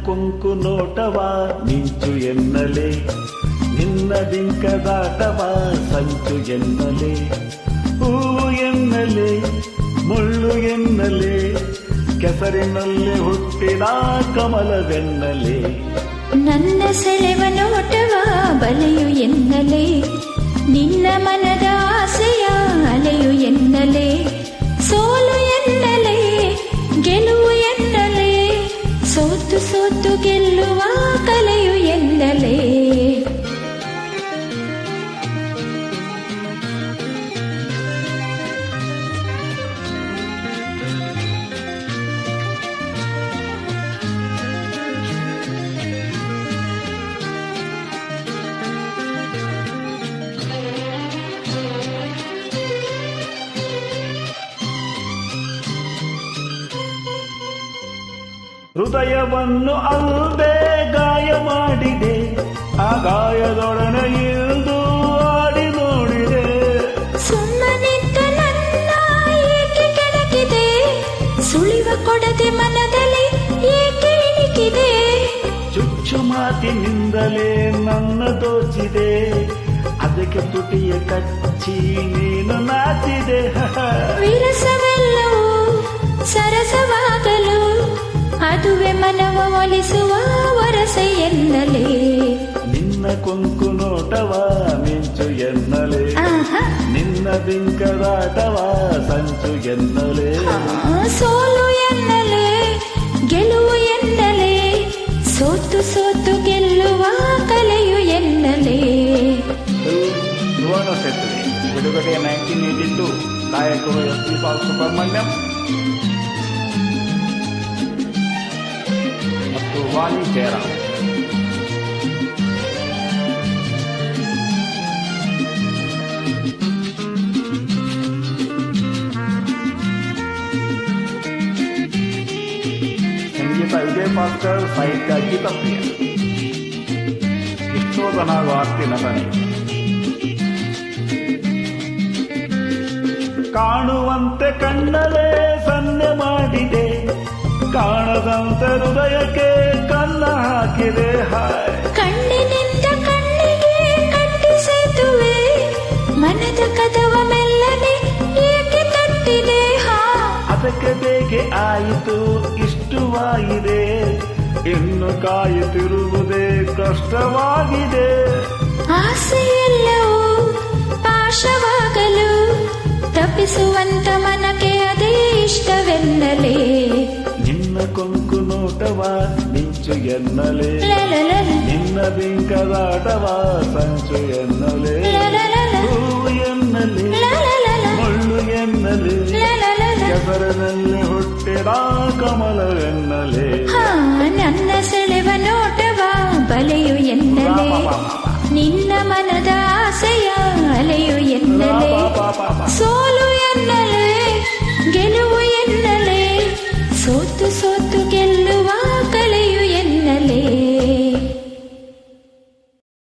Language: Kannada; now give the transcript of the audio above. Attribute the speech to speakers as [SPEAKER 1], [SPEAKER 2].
[SPEAKER 1] ಕೊಂಕು ನೋಟವ ಮಿಂಚು ಎನ್ನಲೆ, ನಿನ್ನ ಬಿಂಕದಾಟವ ಸಂಚು ಎನ್ನಲೆ, ಹೂವು ಎನ್ನಲೆ ಮುಳ್ಳು ಎನ್ನಲೆ, ಕೆಸರಿನಲ್ಲಿ ಹುಟ್ಟಿದ ಕಮಲವೆನ್ನಲೆ.
[SPEAKER 2] ನನ್ನ ಸೆಳೆವ ನೋಟವ ಬಲೆಯು ಎನ್ನಲೆ, ನಿನ್ನ ಮನದ ಆಸೆಯ ಅಲೆಯು ಎನ್ನಲೆ, ಸೋಲು ಎನ್ನಲೆ ಗೆಲುವು ಎನ್ನಲೆ, ಸೋತು ಸೋತು ಗೆಲ್ಲುವ ಕಲೆಯು ಎನ್ನಲೆ.
[SPEAKER 1] ಹೃದಯವನ್ನು ಅಲ್ಲದೆ ಗಾಯ ಮಾಡಿದೆ, ಆ ಗಾಯದೊಡನೆ ಇಳಿದು ಆಡಿ ನೋಡಿದೆ.
[SPEAKER 2] ಸುಮ್ಮನಿದ್ದ ನನ್ನ ಏಕೆ ಕೆಣಕಿದೆ, ಸುಳಿವ ಕೊಡದೆ ಮನದಲ್ಲಿ ಏಕೆ ಇಣಿಕಿದೆ.
[SPEAKER 1] ಚುಚ್ಚು ಮಾತಿನಿಂದಲೇ ನನ್ನ ದೋಚಿದೆ, ಅದಕ್ಕೆ ತುಟಿಯ ಕಚ್ಚಿ ನೀನು ನಾಚಿದೆ.
[SPEAKER 2] ವಿರಸವೆಲ್ಲವೂ ಸರಸವಾಗಲು ಅದುವೆ ಮನವ ಒಲಿಸುವ ವರಸೆ ಎನ್ನಲೆ,
[SPEAKER 1] ನಿನ್ನ ಕೊಂಕು ನೋಟವ ಮಿಂಚು ಎನ್ನಲೆ, ನಿನ್ನ ಬಿಂಕದಾಟವ ಸಂಚು ಎನ್ನಲೆ,
[SPEAKER 2] ಸೋಲು ಎನ್ನಲೆ ಗೆಲುವು ಎನ್ನಲೆ, ಸೋತು ಸೋತು ಗೆಲ್ಲುವ ಕಲೆಯು ಎನ್ನಲೆ.
[SPEAKER 1] ಸುವರ್ಣ ಸೇತುವೆ ಬಿಡುಗಡೆ 1982, ಗಾಯಕರು ಎಸ್ ಪಿ ಬಾಲಸುಬ್ರಹ್ಮಣ್ಯಂ ಮತ್ತು ವಾಣಿ ಜಯರಾಮ್. ಸಂಗೀತ ವಿಜಯ್ ಭಾಸ್ಕರ್, ಸಾಹಿತ್ಯ ಗೀತಪ್ರಿಯ. ವಿಷ್ಣುವರ್ಧನ ವಾರ್ತಿ ನಟನೆ. ಕಾಣುವಂತೆ ಕಣ್ಣಲೇ ಸನ್ನೆ ಮಾಡಿದೆ, ಕಾಣದಂತೆ ಹೃದಯಕ್ಕೆ ಕನ್ನ ಹಾಕಿದೆ.
[SPEAKER 2] ಕಣ್ಣಿನಿಂದ ಕಣ್ಣಿಗೆ ಕಟ್ಟಿಸಿದುವೆ, ಮನದ ಕದವ ಮೆಲ್ಲನೆ ಏಕೆ ತಟ್ಟಿದೆ.
[SPEAKER 1] ಅದಕ್ಕೆ ಬೇಗೆ ಆಯಿತು ಇಷ್ಟವಾಗಿದೆ, ಇನ್ನು ಕಾಯುತ್ತಿರುವುದೇ ಕಷ್ಟವಾಗಿದೆ.
[SPEAKER 2] ಆಸೆಯೆಲ್ಲವೂ ಪಾಶವಾಗಲು ತಪ್ಪಿಸುವಂತ ಮನಕ್ಕೆ ಅದೇ ಇಷ್ಟವೆನ್ನಲೆ,
[SPEAKER 1] ನಿನ್ನ ಕೊಂಕು ನೋಟವ ಮಿಂಚು ಎನ್ನಲೆ, ನಿನ್ನ ಬಿಂಕದಾಟವ ಸಂಚು ಎನ್ನಲೆ, ಹೂವು ಎನ್ನಲೆ ಮುಳ್ಳು ಎನ್ನಲೆ, ಕೆಸರಿನಲ್ಲಿ ಹುಟ್ಟಿದ ಕಮಲವೆನ್ನಲೆ.
[SPEAKER 2] ನನ್ನ ಸೆಳೆವ ನೋಟವ ಬಲೆಯು ಎನ್ನಲೆ, ನಿನ್ನ ಮನದ